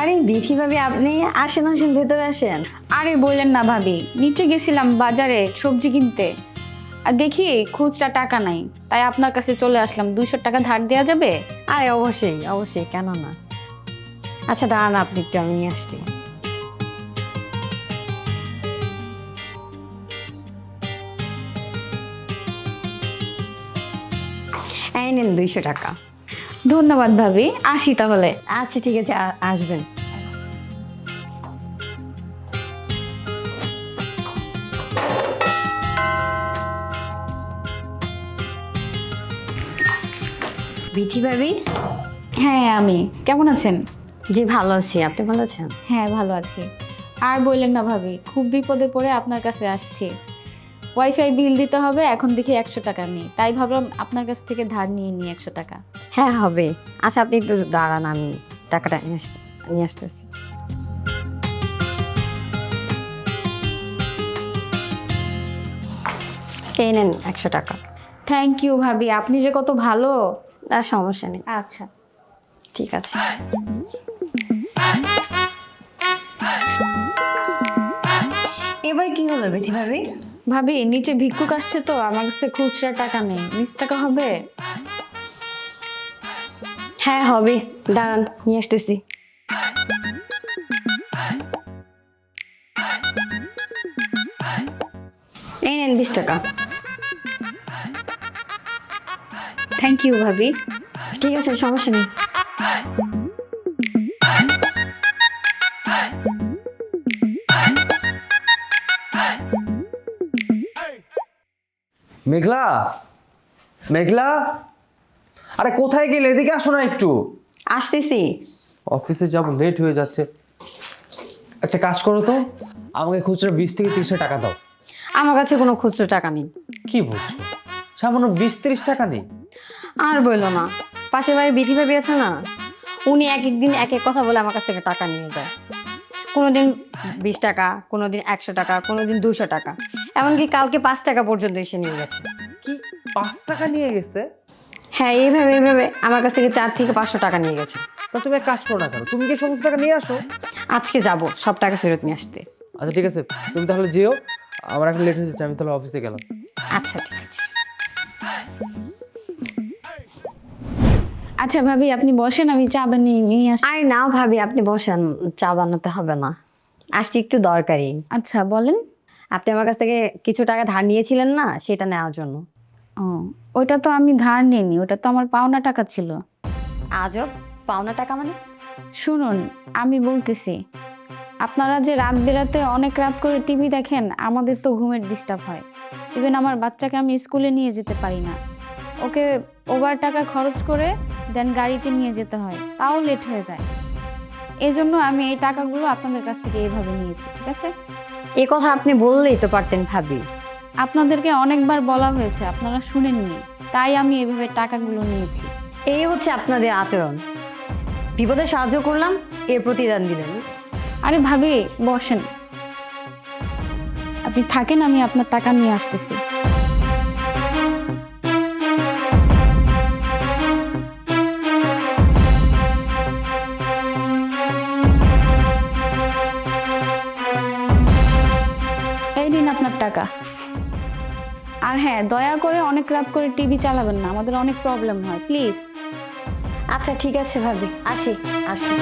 আরে বিথি ভাবি, আপনি আসেন আসেন, ভেতরে আসেন। আরে বললেন না ভাবি, নিচে গেছিলাম বাজারে সবজি কিনতে, আর দেখি খুচরা টাকা নাই, তাই আপনার কাছে চলে আসলাম। 200 টাকা ধার দেওয়া যাবে? আরে অবশ্যই অবশ্যই, কেন না। আচ্ছা দাঁড়ান, আপনি একটু, আমি নিয়ে আসছি। এই নেন 200 টাকা। ধন্যবাদ ভাবি, আসি তাহলে। আচ্ছা ঠিক আছে, আসবেন। বিথি ভাবি। হ্যাঁ আমি, কেমন আছেন? জি ভালো আছি, আপনি ভালো আছেন? হ্যাঁ ভালো আছি। আর বললেন না ভাবি, খুব বিপদে পড়ে আপনার কাছে আসছি। ওয়াইফাই বিল দিতে হবে, এখন দেখি 100 টাকা নেই, তাই ভাবলাম আপনার কাছ থেকে ধার নিয়ে নিই 100 টাকা। হ্যাঁ হবে। আচ্ছা আপনি একটু দাঁড়ান, আমি টাকাটা নিয়ে আসতেছি। এই নেন 100 টাকা। থ্যাংক ইউ ভাবি, আপনি যে কত ভালো। আর সমস্যা নেই, আচ্ছা ঠিক আছে। এবার কি হলো বিথি ভাবি? ভাবি, নিচে ভিক্ষুক আসছে তো আমার কাছে খুচরা টাকা নেই, 20 টাকা হবে? হ্যাঁ হবে, দাঁড়ান নিয়ে আসতেছি। এই নেন 20 টাকা। থ্যাংক ইউ ভাবি। ঠিক আছে, সমস্যা নেই। মেঘলা, মেঘলা, আরে কোথায় গেলে? এদিকে আসো না একটু। আসতেছি। অফিসে যাব, লেট হয়ে যাচ্ছে। একটা কাজ করো তো, আমাকে খুচরা 20 থেকে 30 টাকা দাও। আমার কাছে কোনো খুচরো টাকা নেই। কি বলছো? সামান্য 20-30 টাকা নেই? আর বললো না, পাশের বাড়ি বিথি ভাবি আছে না, উনি এক এক দিন এক এক কথা বলে আমার কাছ থেকে টাকা নিয়ে যায়। কোনোদিন 20 টাকা, কোনোদিন 100 টাকা, কোনোদিন 200 টাকা, এমনকি কালকে 5 টাকা পর্যন্ত এসে নিয়ে গেছে। কি 5 টাকা নিয়ে গেছে? হ্যাঁ, এইভাবে আমার কাছ থেকে 4 থেকে 500 টাকা নিয়ে গেছে। তা তুমি এক কাজ করো না কেন, তুমি কি সমস্ত টাকা নিয়ে আসো? আজকে যাব সব টাকা ফেরত নিয়ে আসতে। আচ্ছা ঠিক আছে, তুমি তাহলে যেও। আমার এখন লেট হয়েছে, আমি তাহলে অফিসে গেলাম। আচ্ছা ঠিক আছে। আচ্ছা ভাবি, আপনি বসেন, আমি চা বানিয়ে নিয়ে আসি। আরে না ভাবি, আপনি বসেন, চা বানাতে হবে না, আসছি একটু দরকারি। আচ্ছা বলেন। আপনি আমার কাছ থেকে কিছু টাকা ধার নিয়েছিলেন না, সেটা নেওয়ার জন্য। ও, ওটা তো আমি ধার নিইনি, ওটা তো আমার পাওনা টাকা ছিল। আজব, পাওনা টাকা মানে? শুনুন, আমি বলতেছি, আপনারা যে রাত বেরাতে অনেক রাত করে টিভি দেখেন, আমাদের তো ঘুমের ডিস্টার্ব হয়। ইভেন আমার বাচ্চাকে আমি স্কুলে নিয়ে যেতে পারি না, ওকে ওভার টাকা খরচ করে দেন গাড়িতে নিয়ে যেতে হয়, তাও লেট হয়ে যায়। এই জন্য আমি এই টাকাগুলো আপনাদের কাছ থেকে এইভাবে নিয়েছি, ঠিক আছে? এ কথা আপনি বললেই তো পারতেন ভাবি। আপনাদেরকে অনেকবার বলা হয়েছে, আপনারা শুনেননি, তাই আমি এভাবে টাকাগুলো নিয়েছি। এই হচ্ছে আপনাদের আচরণ। বিপদে সাহায্য করলাম, এর প্রতিদান দিলেন। আরে ভাবি বসেন, আপনি থাকেন, আমি আপনার টাকা নিয়ে আসতেছি। এই নিন আপনার টাকা। আর হ্যাঁ, দয়া করে অনেক রাত করে টিভি চালাবেন না, আমাদের অনেক প্রবলেম হয়, প্লিজ। আচ্ছা ঠিক আছে ভাবি, আসি আসি।